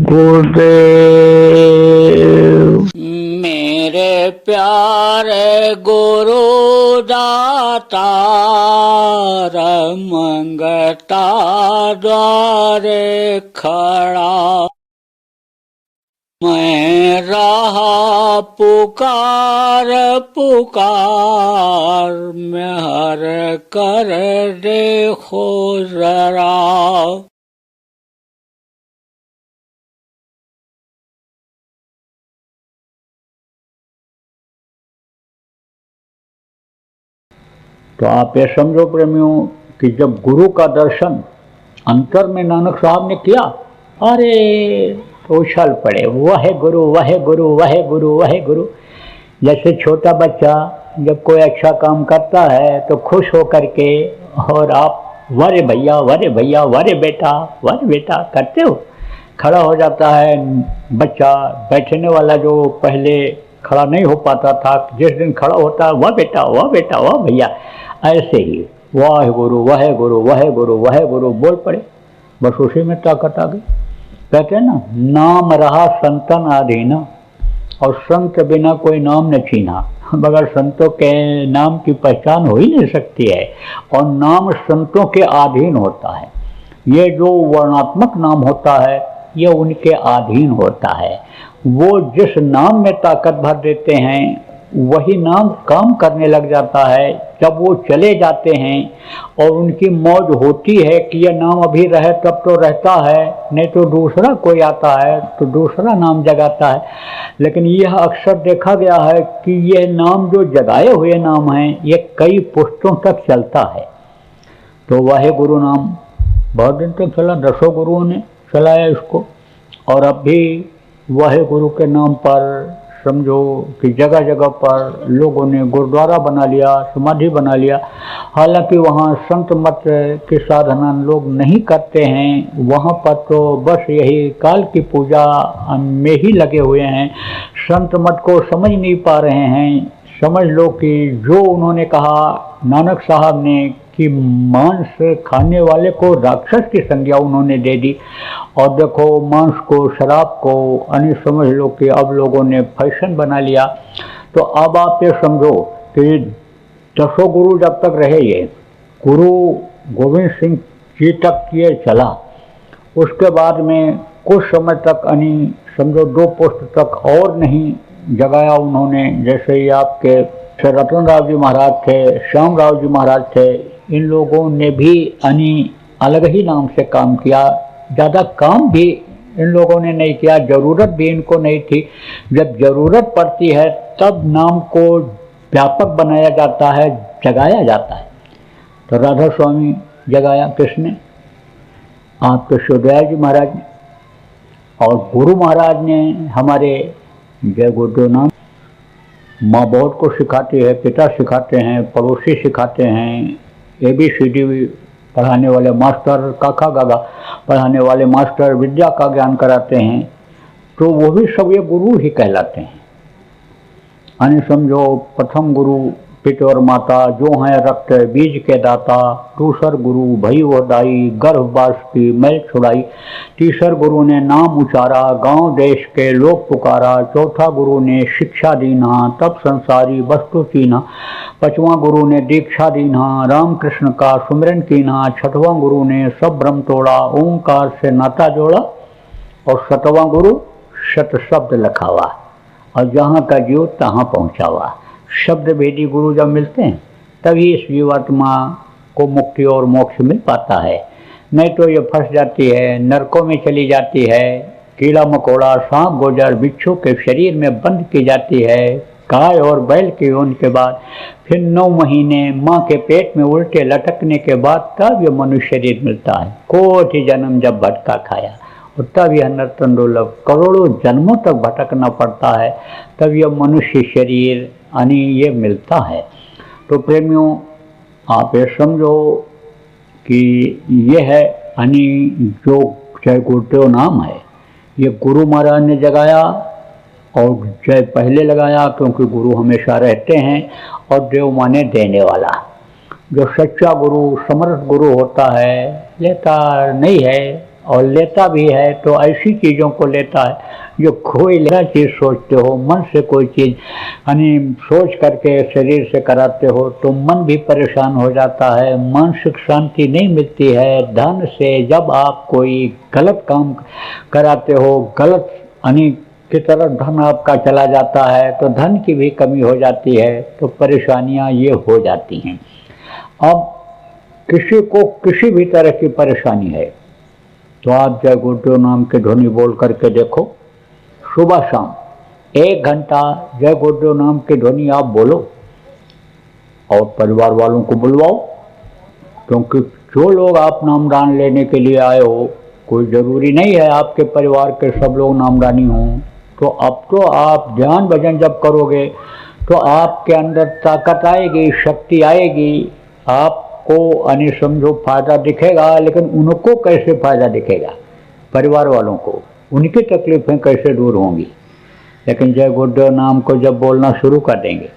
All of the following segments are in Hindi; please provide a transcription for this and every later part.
गुरुदेव। मेरे प्यारे गुरु दाता मंगता द्वारे खड़ा, मैं रहा पुकार पुकार, मेहर कर देखो जरा। तो आप ये समझो प्रेमियों कि जब गुरु का दर्शन अंतर में नानक साहब ने किया, अरे तो उछल पड़े, वह गुरु वह गुरु वह गुरु वह गुरु। जैसे छोटा बच्चा जब कोई अच्छा काम करता है तो खुश होकर के, और आप वारे भैया वारे भैया वारे बेटा करते हो, खड़ा हो जाता है बच्चा। बैठने वाला जो पहले खड़ा नहीं हो पाता था, जिस दिन खड़ा होता है वाह बेटा वाह भैया, ऐसे ही वाह गुरु वह गुरु वह गुरु वह गुरु बोल पड़े, बस उसी में ताकत आ गई। कहते हैं ना, नाम रहा संतन आधीना, और संत बिना कोई नाम न छीना। मगर संतों के नाम की पहचान हो ही नहीं सकती है, और नाम संतों के अधीन होता है। ये जो वर्णात्मक नाम होता है ये उनके अधीन होता है। वो जिस नाम में ताकत भर देते हैं वही नाम काम करने लग जाता है। जब वो चले जाते हैं और उनकी मौज होती है कि यह नाम अभी रहे तब तो रहता है, नहीं तो दूसरा कोई आता है तो दूसरा नाम जगाता है। लेकिन यह अक्सर देखा गया है कि यह नाम जो जगाए हुए नाम हैं ये कई पुश्तों तक चलता है। तो वाहे गुरु नाम बहुत दिन तक चला, 10 गुरुओं ने चलाया इसको, और अब भी वाहे गुरु के नाम पर समझो कि जगह जगह पर लोगों ने गुरुद्वारा बना लिया, समाधि बना लिया। हालांकि वहाँ संत मत के साधना लोग नहीं करते हैं, वहाँ पर तो बस यही काल की पूजा में ही लगे हुए हैं। संत मत को समझ नहीं पा रहे हैं। समझ लो कि जो उन्होंने कहा नानक साहब ने कि मांस खाने वाले को राक्षस की संज्ञा उन्होंने दे दी, और देखो मांस को शराब को अन्य समझ लो कि अब लोगों ने फैशन बना लिया। तो अब आप ये समझो कि 10 गुरु जब तक रहे, ये गुरु गोविंद सिंह जी तक ये चला, उसके बाद में कुछ समय तक अन्य समझो 2 पोस्ट तक और नहीं जगाया उन्होंने। जैसे ही आपके रतन राव जी महाराज थे, श्याम राव जी महाराज थे, इन लोगों ने भी अलग ही नाम से काम किया। ज़्यादा काम भी इन लोगों ने नहीं किया, ज़रूरत भी इनको नहीं थी। जब ज़रूरत पड़ती है तब नाम को व्यापक बनाया जाता है, जगाया जाता है। तो राधा स्वामी जगाया किसने? आपके शिवदयाल जी महाराज ने, और गुरु महाराज ने हमारे जय गुरुदेव नाम माँ बहुत को सिखाती है, पिता सिखाते हैं, पड़ोसी सिखाते हैं, ABCD पढ़ाने वाले मास्टर, काका गागा पढ़ाने वाले मास्टर विद्या का ज्ञान कराते हैं। तो वो भी सब ये गुरु ही कहलाते हैं। यानी समझो प्रथम गुरु पिता और माता जो हैं रक्त बीज के दाता, दूसर गुरु भई वो दाई गर्भवास की मैल छुड़ाई, तीसर गुरु ने नाम उचारा गांव देश के लोग पुकारा, चौथा गुरु ने शिक्षा दीना तब संसारी वस्तु चीना, पांचवां गुरु ने दीक्षा दीना राम कृष्ण का सुमिरन कीना, छठवां गुरु ने सब भ्रम तोड़ा ओंकार से नाता जोड़ा, और 7वां गुरु शत शब्द लखावा, और जहाँ का जीव तहाँ पहुँचावा। शब्द भेदी गुरु जब मिलते हैं तभी इस जीवात्मा को मुक्ति और मोक्ष मिल पाता है, नहीं तो ये फंस जाती है, नरकों में चली जाती है। कीड़ा मकोड़ा सांप गोजर बिच्छू के शरीर में बंद की जाती है। गाय और बैल के यौन के बाद फिर 9 महीने माँ के पेट में उल्टे लटकने के बाद तब ये मनुष्य शरीर मिलता है। कोटि जन्म जब भटका खाया, और तब यह नर्तन दुर्लभ करोड़ों जन्मों तक भटकना पड़ता है, तब यह मनुष्य शरीर यानी ये मिलता है। तो प्रेमियों आप ये समझो कि ये है यानी जो जय गुरुदेव नाम है, ये गुरु महाराज ने जगाया, और जय पहले लगाया क्योंकि गुरु हमेशा रहते हैं, और देव माने देने वाला। जो सच्चा गुरु समर्थ गुरु होता है लेता नहीं है, और लेता भी है तो ऐसी चीज़ों को लेता है जो कोई लेना चीज़ सोचते हो, मन से कोई चीज़ यानी सोच करके शरीर से कराते हो तो मन भी परेशान हो जाता है, मानसिक शांति नहीं मिलती है। धन से जब आप कोई गलत काम कराते हो, गलत यानी की तरफ धन आपका चला जाता है तो धन की भी कमी हो जाती है, तो परेशानियां ये हो जाती हैं। अब किसी को किसी भी तरह की परेशानी है तो आप जय गुरुदेव नाम की ध्वनि बोल करके देखो, सुबह शाम 1 घंटा जय गुरुदेव नाम की ध्वनि आप बोलो और परिवार वालों को बुलवाओ, क्योंकि जो लोग आप नामदान लेने के लिए आए हो, कोई ज़रूरी नहीं है आपके परिवार के सब लोग नामदानी हों। तो अब तो आप ध्यान भजन जब करोगे तो आपके अंदर ताकत आएगी, शक्ति आएगी, आपको यानी समझो फायदा दिखेगा। लेकिन उनको कैसे फायदा दिखेगा? परिवार वालों को उनकी तकलीफें कैसे दूर होंगी? लेकिन जय गुरुदेव नाम को जब बोलना शुरू कर देंगे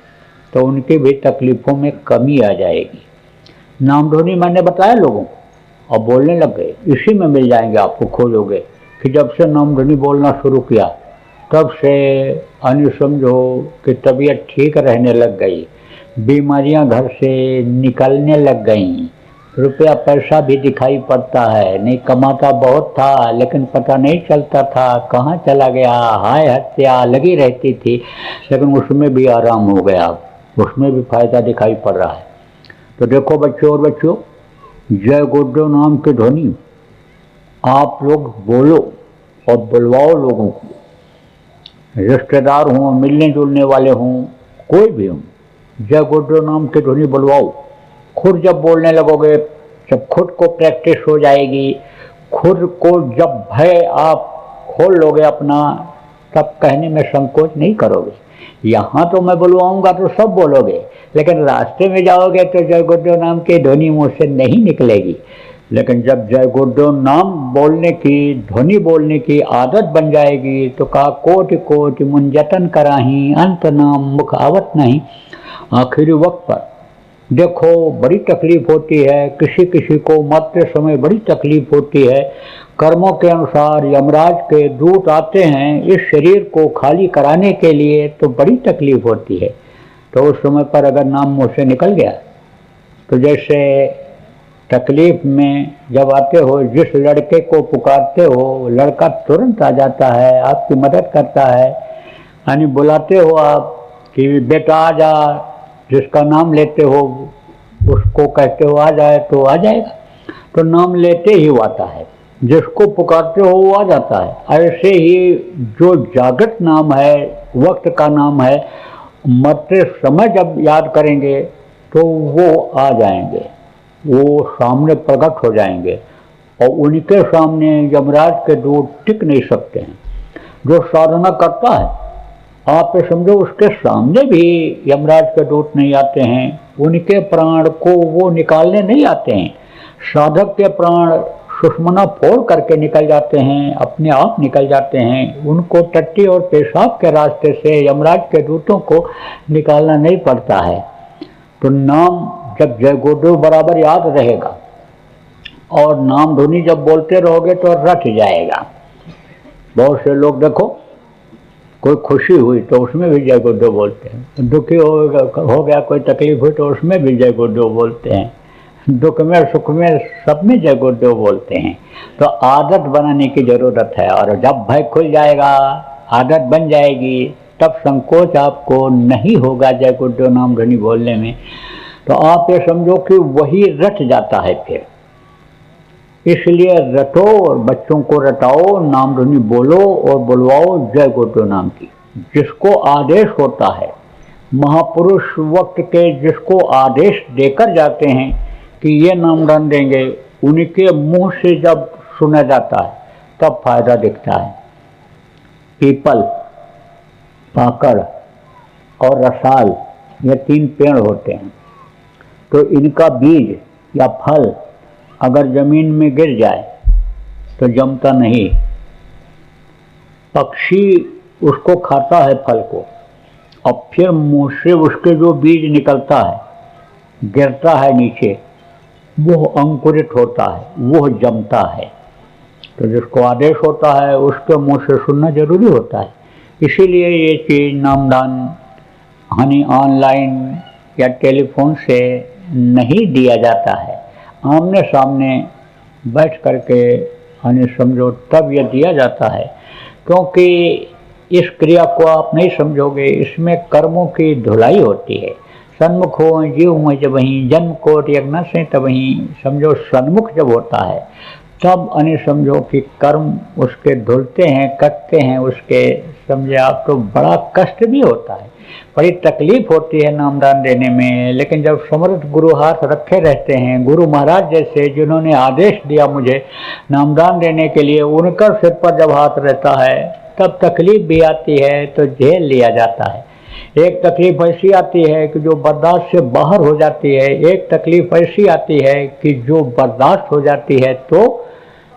तो उनकी भी तकलीफ़ों में कमी आ जाएगी। नाम ध्वनि मैंने बताया लोगों को और बोलने लग गए, इसी में मिल जाएंगे आपको, खोजोगे कि जब से नाम ध्वनि बोलना शुरू किया तब से यानी समझो कि तबीयत ठीक रहने लग गई, बीमारियां घर से निकलने लग गईं, रुपया पैसा भी दिखाई पड़ता है। नहीं कमाता बहुत था लेकिन पता नहीं चलता था कहाँ चला गया, हाय हत्या लगी रहती थी, लेकिन उसमें भी आराम हो गया, उसमें भी फायदा दिखाई पड़ रहा है। तो देखो बच्चों और बच्चों, जय गुरुदेव नाम की ध्वनि आप लोग बोलो और बुलवाओ लोगों को, रिश्तेदार हों, मिलने जुलने वाले हों, कोई भी हों, जय गुरुदेव नाम की ध्वनि बुलवाओ। खुद जब बोलने लगोगे, जब खुद को प्रैक्टिस हो जाएगी, खुद को जब भय आप खोल लोगे अपना, तब कहने में संकोच नहीं करोगे। यहाँ तो मैं बुलवाऊंगा तो सब बोलोगे, लेकिन रास्ते में जाओगे तो जय गुरुदेव नाम की ध्वनि मुँह से नहीं निकलेगी। लेकिन जब जय गुरुदेव नाम बोलने की, ध्वनि बोलने की आदत बन जाएगी तो कहा कोटि कोटि मुंजतन कराही, अंत नाम मुख आवत नहीं। आखिरी वक्त पर देखो बड़ी तकलीफ होती है, किसी किसी को मरते समय बड़ी तकलीफ होती है। कर्मों के अनुसार यमराज के दूत आते हैं इस शरीर को खाली कराने के लिए, तो बड़ी तकलीफ होती है। तो उस समय पर अगर नाम मुँह से निकल गया तो जैसे तकलीफ में जब आते हो, जिस लड़के को पुकारते हो लड़का तुरंत आ जाता है, आपकी मदद करता है, यानी बुलाते हो आप कि बेटा आ जा, जिसका नाम लेते हो उसको कहते हो आ जाए तो आ जाएगा। तो नाम लेते ही वो आता है, जिसको पुकारते हो वो आ जाता है। ऐसे ही जो जागृत नाम है, वक्त का नाम है, मरते समय जब याद करेंगे तो वो आ जाएंगे, वो सामने प्रकट हो जाएंगे और उनके सामने यमराज के दूत टिक नहीं सकते हैं। जो साधना करता है आप ये समझो उसके सामने भी यमराज के दूत नहीं आते हैं, उनके प्राण को वो निकालने नहीं आते हैं। साधक के प्राण सुषमना फोड़ करके निकल जाते हैं, अपने आप निकल जाते हैं, उनको टट्टी और पेशाब के रास्ते से यमराज के दूतों को निकालना नहीं पड़ता है। तो नाम जब जय गुरुदेव बराबर याद रहेगा और नाम ध्वनि जब बोलते रहोगे तो रट जाएगा। बहुत से लोग देखो, कोई खुशी हुई तो उसमें भी जय गुरुदेव बोलते हैं, दुखी हो गया कोई तकलीफ हुई तो उसमें भी जय गुरुदेव बोलते हैं, दुख में सुख में सब में जय गुरुदेव बोलते हैं। तो आदत बनाने की जरूरत है, और जब भय खुल जाएगा, आदत बन जाएगी, तब संकोच आपको नहीं होगा जय गुरुदेव नाम ध्वनि बोलने में। तो आप ये समझो कि वही रट जाता है फिर। इसलिए रटो और बच्चों को रटाओ, नाम ध्वनि बोलो और बुलवाओ जय गुरुदेव नाम की। जिसको आदेश होता है, महापुरुष वक्त के जिसको आदेश देकर जाते हैं कि ये नामदान देंगे, उनके मुंह से जब सुना जाता है तब फायदा दिखता है। पीपल, पाकड़ और रसाल, ये 3 पेड़ होते हैं। तो इनका बीज या फल अगर जमीन में गिर जाए तो जमता नहीं, पक्षी उसको खाता है फल को, और फिर मुंह से उसके जो बीज निकलता है, गिरता है नीचे, वो अंकुरित होता है, वो जमता है। तो जिसको आदेश होता है उसके मुंह से सुनना जरूरी होता है। इसीलिए ये चीज़ नामदान हानि ऑनलाइन या टेलीफोन से नहीं दिया जाता है, आमने सामने बैठ करके हानि समझो तब यह दिया जाता है। क्योंकि इस क्रिया को आप नहीं समझोगे, इसमें कर्मों की धुलाई होती है। सन्मुख हो जीव मुझ वहीं, जन्म कोट यज्ञ से तब वहीं, समझो सन्मुख जब होता है तब अनि समझो कि कर्म उसके धुलते हैं, कटते हैं उसके, समझे आप, तो बड़ा कष्ट भी होता है, बड़ी तकलीफ होती है नामदान देने में। लेकिन जब समर्थ गुरु हाथ रखे रहते हैं, गुरु महाराज जैसे जिन्होंने आदेश दिया मुझे नामदान देने के लिए, उनका सिर पर जब हाथ रहता है तब तकलीफ भी आती है तो झेल लिया जाता है। एक तकलीफ ऐसी आती है कि जो बर्दाश्त से बाहर हो जाती है, एक तकलीफ ऐसी आती है कि जो बर्दाश्त हो जाती है, तो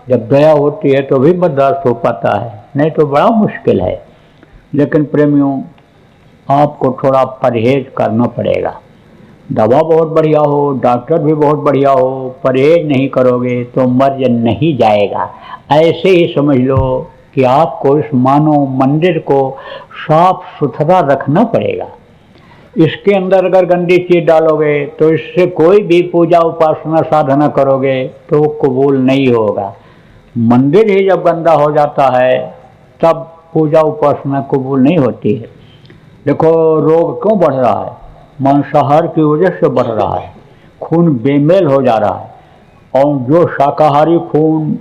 जब दया होती है तो भी बर्दाश्त हो पाता है, नहीं तो बड़ा मुश्किल है। लेकिन प्रेमियों, आपको थोड़ा परहेज करना पड़ेगा। दवा बहुत बढ़िया हो, डॉक्टर भी बहुत बढ़िया हो, परहेज नहीं करोगे तो मर्ज नहीं जाएगा। ऐसे ही समझ लो कि आपको इस मानव मंदिर को साफ सुथरा रखना पड़ेगा। इसके अंदर अगर गंदी चीज डालोगे तो इससे कोई भी पूजा उपासना साधना करोगे तो कबूल नहीं होगा। मंदिर ही जब गंदा हो जाता है तब पूजा उपासना कबूल नहीं होती है। देखो रोग क्यों बढ़ रहा है, मांसाहार की वजह से बढ़ रहा है, खून बेमेल हो जा रहा है। और जो शाकाहारी खून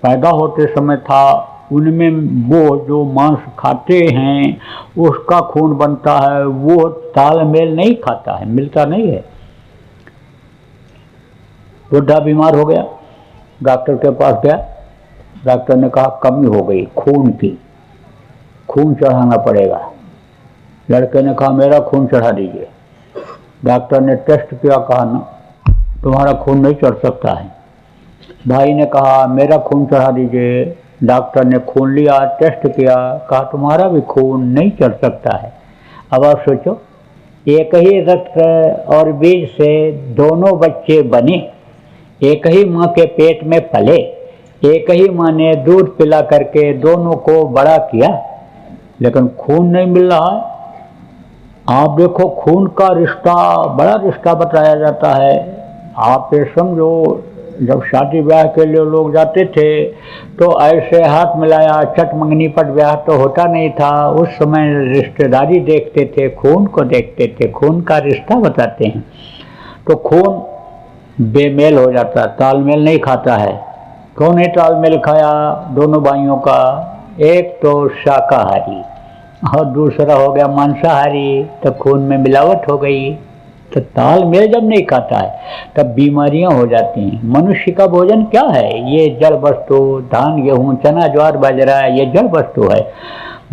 पैदा होते समय था, उनमें वो जो मांस खाते हैं उसका खून बनता है, वो तालमेल नहीं खाता है, मिलता नहीं है। बुढ़ा बीमार हो गया, डॉक्टर के पास गया, डॉक्टर ने कहा कमी हो गई खून की, खून चढ़ाना पड़ेगा। लड़के ने कहा मेरा खून चढ़ा दीजिए। डॉक्टर ने टेस्ट किया, कहा ना तुम्हारा खून नहीं चढ़ सकता है। भाई ने कहा मेरा खून चढ़ा दीजिए। डॉक्टर ने खून लिया, टेस्ट किया, कहा तुम्हारा भी खून नहीं चढ़ सकता है। अब आप सोचो, एक ही रक्त और बीज से दोनों बच्चे बने, एक ही माँ के पेट में पले, एक ही माँ ने दूध पिला करके दोनों को बड़ा किया, लेकिन खून नहीं मिल रहा है। आप देखो खून का रिश्ता बड़ा रिश्ता बताया जाता है। आप ये समझो, जब शादी ब्याह के लिए लोग जाते थे तो ऐसे हाथ मिलाया, चट मंगनी पट ब्याह तो होता नहीं था। उस समय रिश्तेदारी देखते थे, खून को देखते थे, खून का रिश्ता बताते हैं। तो खून बेमेल हो जाता, तालमेल नहीं खाता है। क्यों नहीं तालमेल खाया दोनों भाइयों का? एक तो शाकाहारी और दूसरा हो गया मांसाहारी, तो खून में मिलावट हो गई। तो तालमेल जब नहीं खाता है तब बीमारियां हो जाती हैं। मनुष्य का भोजन क्या है? ये जड़ वस्तु, धान गेहूं चना ज्वार बाजरा, ये जड़ वस्तु है।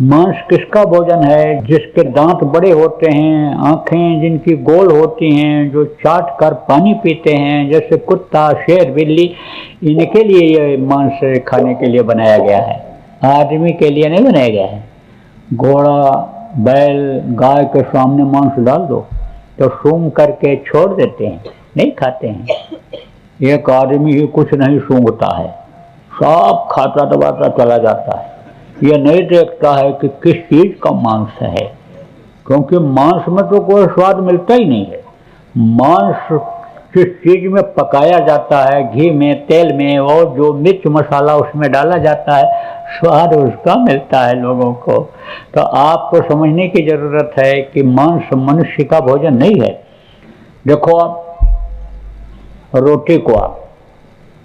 मांस किसका भोजन है? जिसके दांत बड़े होते हैं, आंखें जिनकी गोल होती हैं, जो चाट कर पानी पीते हैं, जैसे कुत्ता शेर बिल्ली, इनके लिए ये मांस खाने के लिए बनाया गया है, आदमी के लिए नहीं बनाया गया है। घोड़ा बैल गाय के सामने मांस डाल दो तो सूंघ करके छोड़ देते हैं, नहीं खाते हैं। एक आदमी ही कुछ नहीं सूंघता है, सब खाता दबाता चला जाता है। ये नहीं देखता है कि किस चीज का मांस है, क्योंकि मांस में तो कोई स्वाद मिलता ही नहीं है। मांस जिस चीज में पकाया जाता है, घी में, तेल में, और जो मिर्च मसाला उसमें डाला जाता है, स्वाद उसका मिलता है लोगों को। तो आपको समझने की जरूरत है कि मांस मनुष्य का भोजन नहीं है। देखो आप रोटी को, आप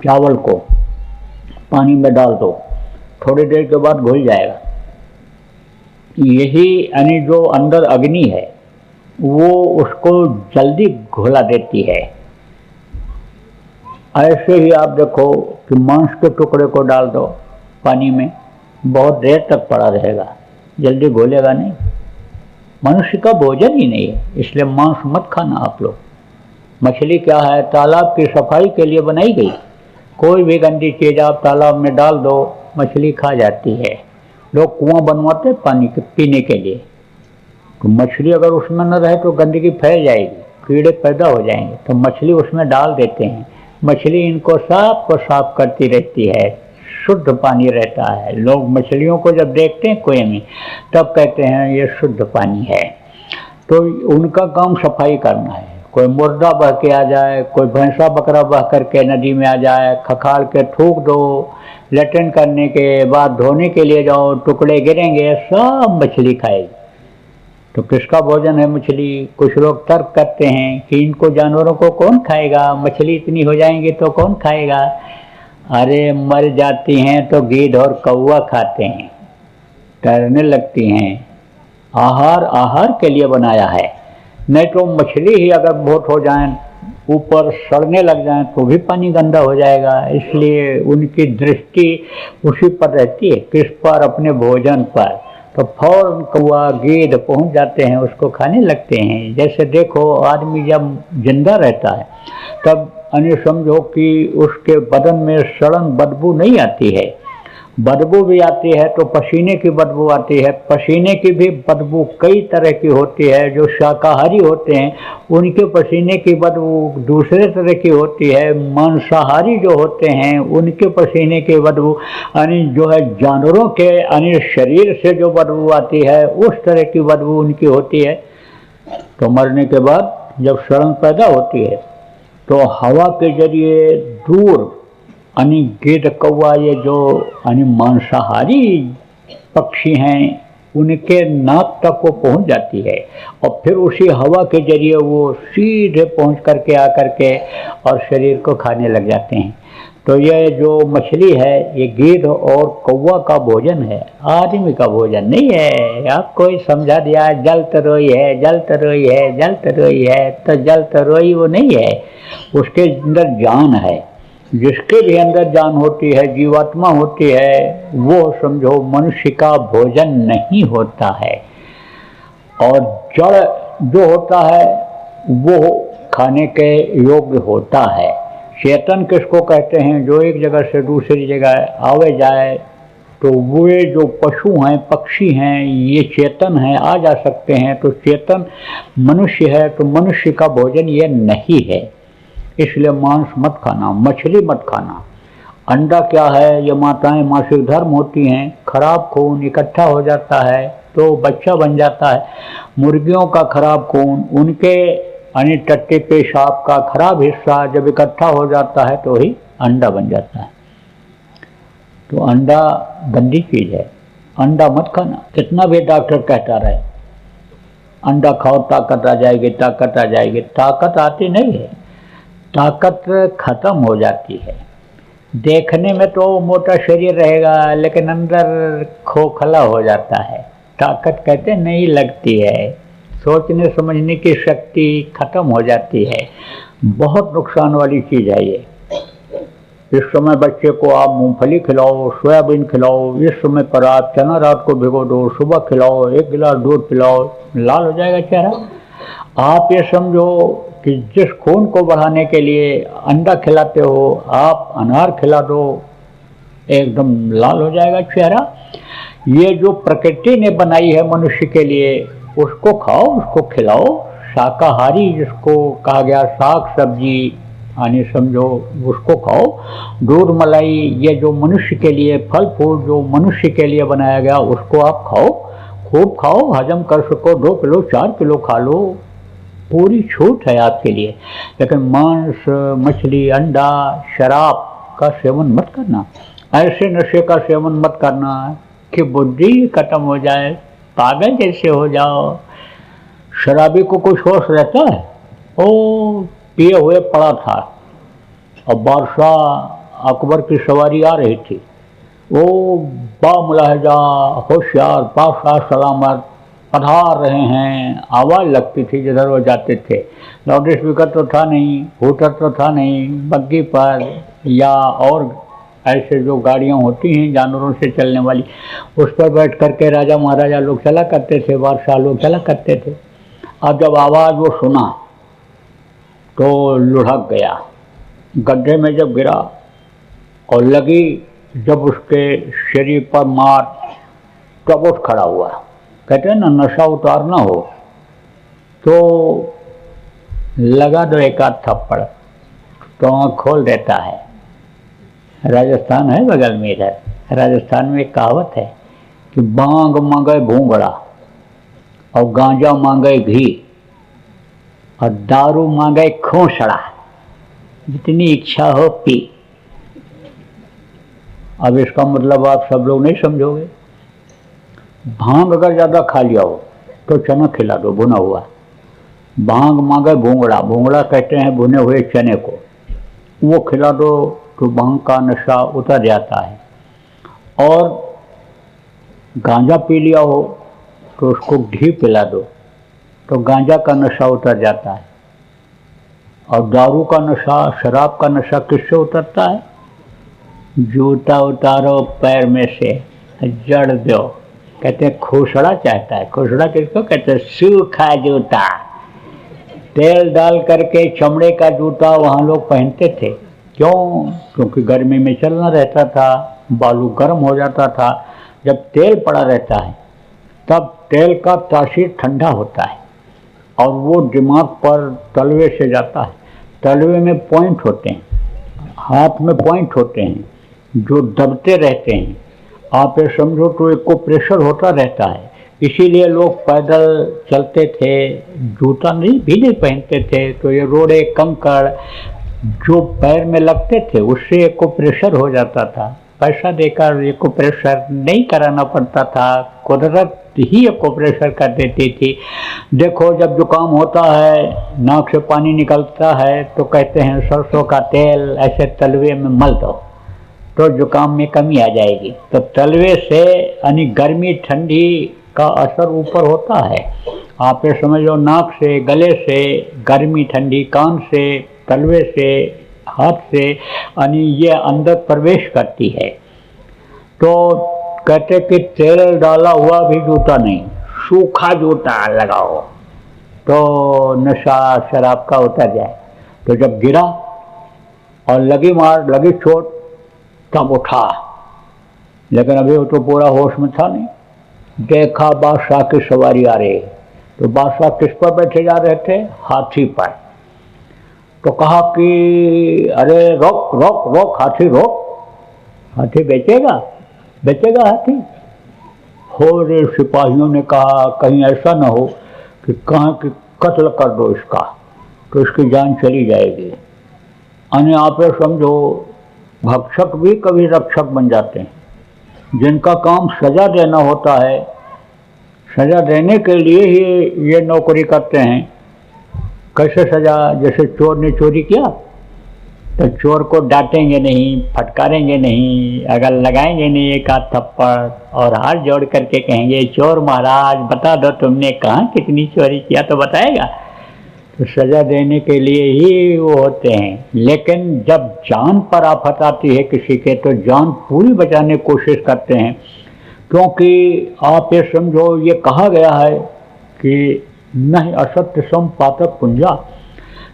चावल को पानी में डाल दो, थोड़ी देर के बाद घुल जाएगा। यही यानी जो अंदर अग्नि है वो उसको जल्दी घुला देती है। ऐसे ही आप देखो कि मांस के टुकड़े को डाल दो पानी में, बहुत देर तक पड़ा रहेगा, जल्दी घोलेगा नहीं। मनुष्य का भोजन ही नहीं है, इसलिए मांस मत खाना आप लोग। मछली क्या है? तालाब की सफाई के लिए बनाई गई। कोई भी गंदी चीज़ आप तालाब में डाल दो, मछली खा जाती है। लोग कुआं बनवाते पानी के पीने के लिए, तो मछली अगर उसमें न रहे तो गंदगी फैल जाएगी, कीड़े पैदा हो जाएंगे, तो मछली उसमें डाल देते हैं। मछली इनको साफ को साफ करती रहती है, शुद्ध पानी रहता है। लोग मछलियों को जब देखते हैं कुएं में तब कहते हैं ये शुद्ध पानी है। तो उनका काम सफाई करना है। कोई मुर्दा बह के आ जाए, कोई भैंसा बकरा बह करके नदी में आ जाए, खखाल के थूक दो, लेटरिन करने के बाद धोने के लिए जाओ, टुकड़े गिरेंगे, सब मछली खाएगी। तो किसका भोजन है मछली? कुछ लोग तर्क करते हैं कि इनको जानवरों को कौन खाएगा, मछली इतनी हो जाएंगी तो कौन खाएगा। अरे मर जाती हैं तो गीध और कौवा खाते हैं, तैरने लगती हैं। आहार के लिए बनाया है। नहीं तो मछली ही अगर बहुत हो जाएं, ऊपर सड़ने लग जाएं तो भी पानी गंदा हो जाएगा। इसलिए उनकी दृष्टि उसी पर रहती है, किस पर? अपने भोजन पर। तो फौरन कौवा गीध पहुंच जाते हैं, उसको खाने लगते हैं। जैसे देखो आदमी जब जिंदा रहता है तब समझो कि उसके बदन में सड़न बदबू नहीं आती है। बदबू भी आती है तो पसीने की बदबू आती है। पसीने की भी बदबू कई तरह की होती है। जो शाकाहारी होते हैं उनके पसीने की बदबू दूसरे तरह की होती है। मांसाहारी जो होते हैं उनके पसीने की बदबू जो है जानवरों के शरीर से जो बदबू आती है उस तरह की बदबू उनकी होती है। तो मरने के बाद जब सड़न पैदा होती है तो हवा के जरिए दूर गिद्ध कौवा ये जो मांसाहारी पक्षी हैं उनके नाक तक वो पहुंच जाती है और फिर उसी हवा के जरिए वो सीधे पहुंच करके आकर के और शरीर को खाने लग जाते हैं। तो ये जो मछली है ये गिद्ध और कौवा का भोजन है, आदमी का भोजन नहीं है। आपको ही समझा दिया जल तरोई है, जल तरोई है, जल तरोई है, तो जल तरोई वो नहीं है, उसके अंदर जान है। जिसके भी अंदर जान होती है, जीवात्मा होती है, वो समझो मनुष्य का भोजन नहीं होता है। और जड़ जो होता है वो खाने के योग्य होता है। चेतन किसको कहते हैं? जो एक जगह से दूसरी जगह आवे जाए, तो वे जो पशु हैं, पक्षी हैं, ये चेतन हैं, आ जा सकते हैं। तो चेतन मनुष्य है तो मनुष्य का भोजन ये नहीं है। इसलिए मांस मत खाना, मछली मत खाना। अंडा क्या है? ये माताएं मासिक धर्म होती हैं, खराब खून इकट्ठा हो जाता है तो बच्चा बन जाता है। मुर्गियों का खराब खून, उनके टट्टी पेशाब का खराब हिस्सा जब इकट्ठा हो जाता है तो ही अंडा बन जाता है। तो अंडा गंदी चीज है, अंडा मत खाना। कितना भी डॉक्टर कहता रहे अंडा खाओ ताकत आ जाएगी, ताकत आ जाएगी, ताकत आती नहीं है, ताकत खत्म हो जाती है। देखने में तो मोटा शरीर रहेगा लेकिन अंदर खोखला हो जाता है। ताकत कहते नहीं लगती है, सोचने समझने की शक्ति खत्म हो जाती है। बहुत नुकसान वाली चीज़ है ये। इस समय बच्चे को आप मूंगफली खिलाओ, सोयाबीन खिलाओ, इस समय पर आप चना रात को भिगो दो, सुबह खिलाओ, 1 गिलास दूध पिलाओ, लाल हो जाएगा चेहरा। आप ये समझो कि जिस खून को बढ़ाने के लिए अंडा खिलाते हो, आप अनार खिला दो, एकदम लाल हो जाएगा चेहरा। ये जो प्रकृति ने बनाई है मनुष्य के लिए उसको खाओ, उसको खिलाओ। शाकाहारी जिसको कहा गया, साग सब्जी समझो उसको खाओ। दूध मलाई ये जो मनुष्य के लिए, फल फूल जो मनुष्य के लिए बनाया गया उसको आप खाओ, खूब खाओ, हजम कर सको। 2 किलो 4 किलो खा लो, पूरी छूट है आपके लिए। लेकिन मांस, मछली, अंडा, शराब का सेवन मत करना। ऐसे नशे का सेवन मत करना कि बुद्धि खत्म हो जाए, पागल जैसे हो जाओ। शराबी को कुछ होश रहता है? ओ पिए हुए पड़ा था और बादशाह अकबर की सवारी आ रही थी। वो बामुलाहजा होशियार बादशाह सलामत पधार रहे हैं, आवाज़ लगती थी जिधर वो जाते थे। लाउड स्पीकर तो था नहीं, हूटर तो था नहीं, बग्गी पर या और ऐसे जो गाड़ियाँ होती हैं जानवरों से चलने वाली, उस पर बैठ करके राजा महाराजा लोग चला करते थे, बादशाह लोग चला करते थे। अब जब आवाज़ वो सुना तो लुढ़क गया, गड्ढे में जब गिरा और लगी जब उसके शरीर पर मार, तब उठ खड़ा हुआ। कहते हैं ना नशा उतारना हो तो लगा दो 1 आध थप्पड़ तो आँख खोल देता है। राजस्थान है बगल में इधर। राजस्थान में एक कहावत है कि बांग मांगे भूंगड़ा और गांजा मांगे घी और दारू मांगे खोसड़ा, जितनी इच्छा हो पी। अब इसका मतलब आप सब लोग नहीं समझोगे। भांग अगर ज़्यादा खा लिया हो तो चना खिला दो भुना हुआ। भांग मांगे भूंगड़ा, भूंगड़ा कहते हैं भुने हुए चने को, वो खिला दो तो भांग का नशा उतर जाता है। और गांजा पी लिया हो तो उसको घी पिला दो तो गांजा का नशा उतर जाता है। और दारू का नशा, शराब का नशा किससे उतरता है? जूता उतारो पैर में से, जड़ दो। कहते हैं खोसड़ा चाहता है। खोसड़ा किसको कहते हैं? सूखा जूता। तेल डाल करके चमड़े का जूता वहाँ लोग पहनते थे। क्यों? क्योंकि गर्मी में चलना रहता था, बालू गर्म हो जाता था। जब तेल पड़ा रहता है तब तेल का तासीर ठंडा होता है और वो दिमाग पर तलवे से जाता है। तलवे में पॉइंट होते हैं, हाथ में पॉइंट होते हैं जो दबते रहते हैं। आप ये समझो तो एक को प्रेशर होता रहता है। इसीलिए लोग पैदल चलते थे, जूता नहीं भी नहीं पहनते थे। तो ये रोड़े कंकड़ जो पैर में लगते थे उससे एक को प्रेशर हो जाता था। पैसा देकर एक को प्रेशर नहीं कराना पड़ता था, कुदरत ही एक को प्रेशर कर देती थी। देखो जब जुकाम होता है, नाक से पानी निकलता है तो कहते हैं सरसों का तेल ऐसे तलवे में मल दो तो जुकाम में कमी आ जाएगी। तो तलवे से यानी गर्मी ठंडी का असर ऊपर होता है। आप ये समझो, नाक से, गले से गर्मी ठंडी, कान से, तलवे से, हाथ से, यानी ये अंदर प्रवेश करती है। तो कहते कि तेल डाला हुआ भी जूता नहीं, सूखा जूता लगाओ तो नशा शराब का उतर जाए। तो जब गिरा और लगी मार, लगी चोट, तब उठा। लेकिन अभी वो तो पूरा होश में था नहीं। देखा बादशाह की सवारी आ रही। तो बादशाह किस पर बैठे जा रहे थे? हाथी पर। तो कहा कि अरे रोक रोक रोक, हाथी रोक। हाथी बेचेगा? बेचेगा हाथी? और सिपाहियों ने कहा कहीं ऐसा ना हो कि कहाँ कि कत्ल कर दो इसका, तो इसकी जान चली जाएगी। यानी आप ये समझो, भक्षक भी कभी रक्षक बन जाते हैं। जिनका काम सजा देना होता है, सजा देने के लिए ही ये नौकरी करते हैं। कैसे सजा? जैसे चोर ने चोरी किया तो चोर को डांटेंगे नहीं, फटकारेंगे नहीं, अगर लगाएंगे नहीं एक आध थप्पड़ और हाथ जोड़ करके कहेंगे चोर महाराज बता दो तुमने कहाँ कितनी चोरी किया, तो बताएगा? तो सजा देने के लिए ही वो होते हैं। लेकिन जब जान पर आफत आती है किसी के तो जान पूरी बचाने की कोशिश करते हैं। क्योंकि आप ये समझो, ये कहा गया है कि नहीं असत्य सम पातक पुंजा,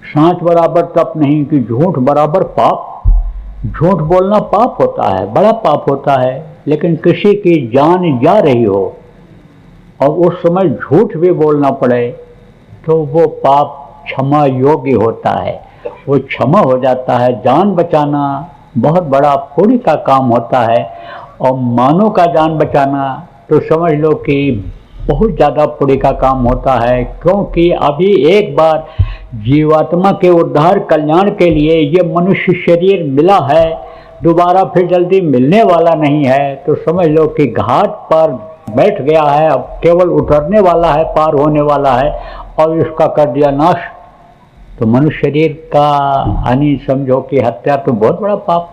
सांच बराबर तप नहीं कि झूठ बराबर पाप। झूठ बोलना पाप होता है, बड़ा पाप होता है। लेकिन किसी की जान जा रही हो और उस समय झूठ भी बोलना पड़े तो वो पाप क्षमा योग्य होता है, वो क्षमा हो जाता है। जान बचाना बहुत बड़ा पुण्य का काम होता है और मानव का जान बचाना तो समझ लो कि बहुत ज़्यादा पुण्य का काम होता है। क्योंकि अभी एक बार जीवात्मा के उद्धार कल्याण के लिए ये मनुष्य शरीर मिला है, दोबारा फिर जल्दी मिलने वाला नहीं है। तो समझ लो कि घाट पर बैठ गया है, अब केवल उतरने वाला है, पार होने वाला है और इसका कर दिया नाश। तो मनुष्य शरीर का हानि समझो कि हत्या तो बहुत बड़ा पाप।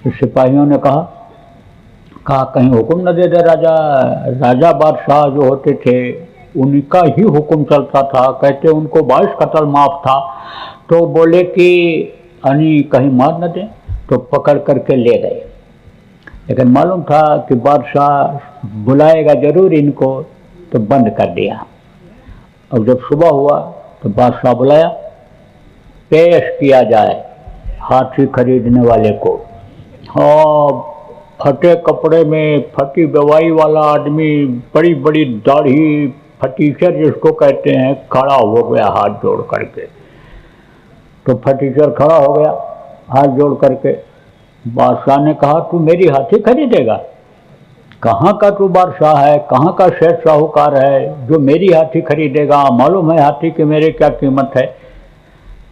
तो सिपाहियों ने कहा कहीं हुक्म न दे दे राजा। राजा बादशाह जो होते थे उनका ही हुक्म चलता था। कहते उनको 22 कत्ल माफ था। तो बोले कि अनि कहीं मार न दे, तो पकड़ करके ले गए। लेकिन मालूम था कि बादशाह बुलाएगा जरूर इनको, तो बंद कर दिया। अब जब सुबह हुआ तो बादशाह बुलाया, पेश किया जाए हाथी खरीदने वाले को। हाँ, फटे कपड़े में, फटी दवाई वाला आदमी, बड़ी बड़ी दाढ़ी, फटीचर जिसको कहते हैं, खड़ा हो गया हाथ जोड़ करके। तो फटीचर खड़ा हो गया हाथ जोड़ करके। बादशाह ने कहा तू मेरी हाथी खरीदेगा? कहाँ का तू बादशाह है, कहाँ का शेठ साहूकार है जो मेरी हाथी खरीदेगा? मालूम है हाथी की मेरे क्या कीमत है?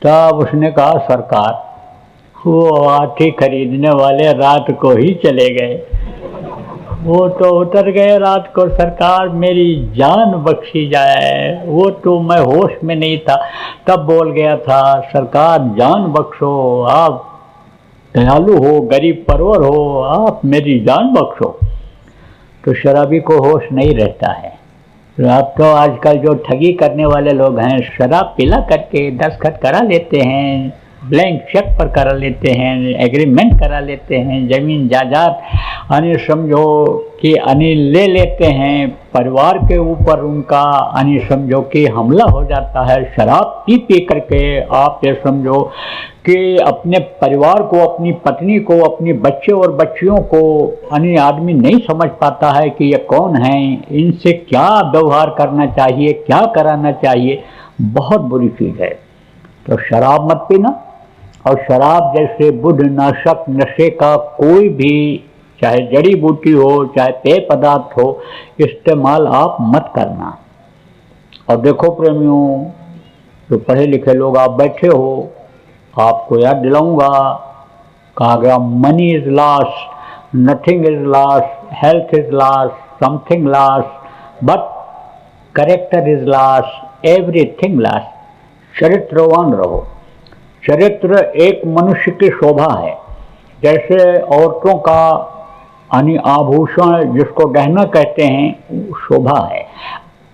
तब उसने कहा सरकार वो हाथी खरीदने वाले रात को ही चले गए, वो तो उतर गए रात को, सरकार मेरी जान बख्शी जाए, वो तो मैं होश में नहीं था तब बोल गया था, सरकार जान बख्शो, आप दयालु हो, गरीब परवर हो, आप मेरी जान बख्शो। तो शराबी को होश नहीं रहता है। तो अब तो आजकल जो ठगी करने वाले लोग हैं, शराब पिला करके दस्तखत करा लेते हैं, ब्लैंक चेक पर करा लेते हैं, एग्रीमेंट करा लेते हैं, ज़मीन जायदाद यानी समझो कि यानी ले लेते हैं, परिवार के ऊपर उनका यानी समझो कि हमला हो जाता है। शराब पी पी करके आप ये समझो कि अपने परिवार को, अपनी पत्नी को, अपनी बच्चे और बच्चियों को यानी आदमी नहीं समझ पाता है कि ये कौन है, इनसे क्या व्यवहार करना चाहिए, क्या कराना चाहिए। बहुत बुरी चीज़ है। तो शराब मत पीना, और शराब जैसे बुद्धनाशक नशे का कोई भी, चाहे जड़ी बूटी हो चाहे पेय पदार्थ हो, इस्तेमाल आप मत करना। और देखो प्रेमियों, जो पढ़े लिखे लोग आप बैठे हो, आपको याद दिलाऊंगा, कहा गया money is loss, nothing is loss, health is loss, something loss, but character is loss, everything loss. चरित्रवान रहो। चरित्र एक मनुष्य की शोभा है। जैसे औरतों का यानी आभूषण जिसको गहना कहते हैं शोभा है,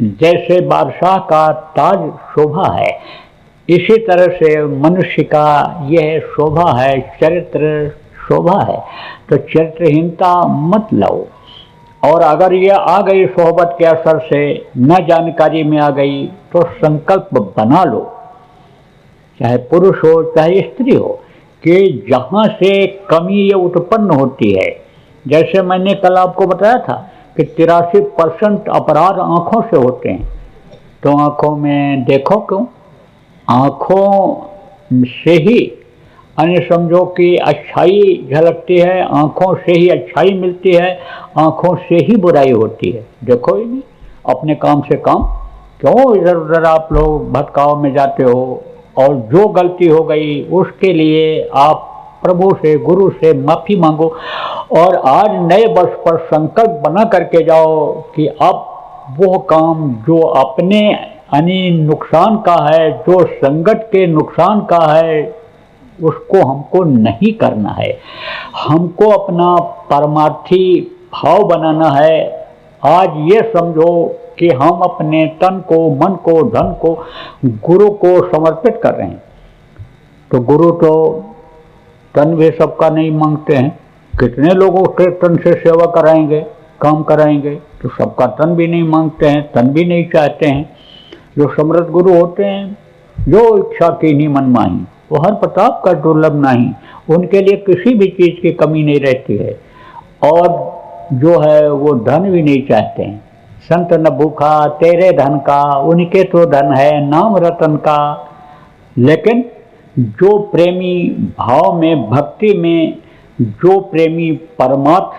जैसे बादशाह का ताज शोभा है, इसी तरह से मनुष्य का यह शोभा है, चरित्र शोभा है। तो चरित्रहीनता मत लो। और अगर ये आ गई सोहबत के असर से, न जानकारी में आ गई, तो संकल्प बना लो, चाहे पुरुष हो चाहे स्त्री हो, कि जहाँ से कमी ये उत्पन्न होती है। जैसे मैंने कल आपको बताया था कि 83% अपराध आँखों से होते हैं। तो आँखों में देखो क्यों, आँखों से ही यानी समझो कि अच्छाई झलकती है, आँखों से ही अच्छाई मिलती है, आँखों से ही बुराई होती है। देखो ही नहीं, अपने काम से काम क्यों इधर उधर आप लोग भटकाव में जाते हो। और जो गलती हो गई उसके लिए आप प्रभु से, गुरु से माफ़ी मांगो, और आज नए वर्ष पर संकल्प बना करके जाओ कि अब वो काम जो अपने यानी नुकसान का है, जो संगत के नुकसान का है, उसको हमको नहीं करना है। हमको अपना परमार्थी भाव बनाना है। आज ये समझो कि हम अपने तन को, मन को, धन को गुरु को समर्पित कर रहे हैं। तो गुरु तो तन भी सबका नहीं मांगते हैं। कितने लोगों के तन से सेवा कराएंगे, काम कराएंगे, तो सबका तन भी नहीं मांगते हैं, तन भी नहीं चाहते हैं। जो समर्थ गुरु होते हैं, जो इच्छा की नहीं मनमाही, वो हर प्रताप का दुर्लभ नहीं, उनके लिए किसी भी चीज़ की कमी नहीं रहती है। और जो है वो धन भी नहीं चाहते हैं। संत न भूखा तेरे धन का, उनके तो धन है नाम रतन का। लेकिन जो प्रेमी भाव में, भक्ति में, जो प्रेमी परमार्थ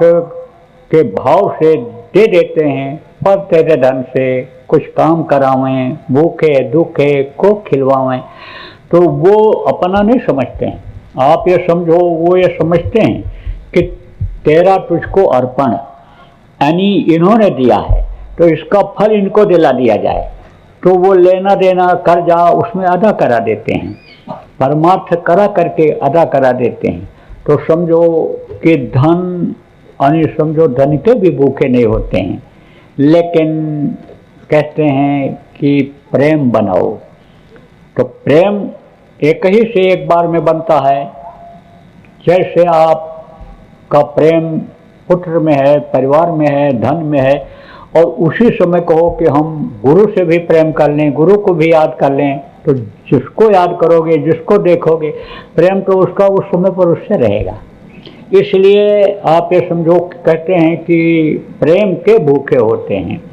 के भाव से दे देते हैं, पर तेरे धन से कुछ काम करावें, भूखे दुखे को खिलवावें, तो वो अपना नहीं समझते हैं। आप ये समझो, वो ये समझते हैं कि तेरा तुझको अर्पण, यानी इन्होंने दिया है तो इसका फल इनको दिला दिया जाए। तो वो लेना देना कर्जा उसमें अदा करा देते हैं, परमार्थ करा करके अदा करा देते हैं। तो समझो कि धन यानी समझो धन के भी भूखे नहीं होते हैं। लेकिन कहते हैं कि प्रेम बनाओ। तो प्रेम एक ही से एक बार में बनता है। जैसे आपका प्रेम पुत्र में है, परिवार में है, धन में है, और उसी समय कहो कि हम गुरु से भी प्रेम कर लें, गुरु को भी याद कर लें, तो जिसको याद करोगे, जिसको देखोगे, प्रेम तो उसका उस समय पर उससे रहेगा। इसलिए आप ये समझो, कहते हैं कि प्रेम के भूखे होते हैं।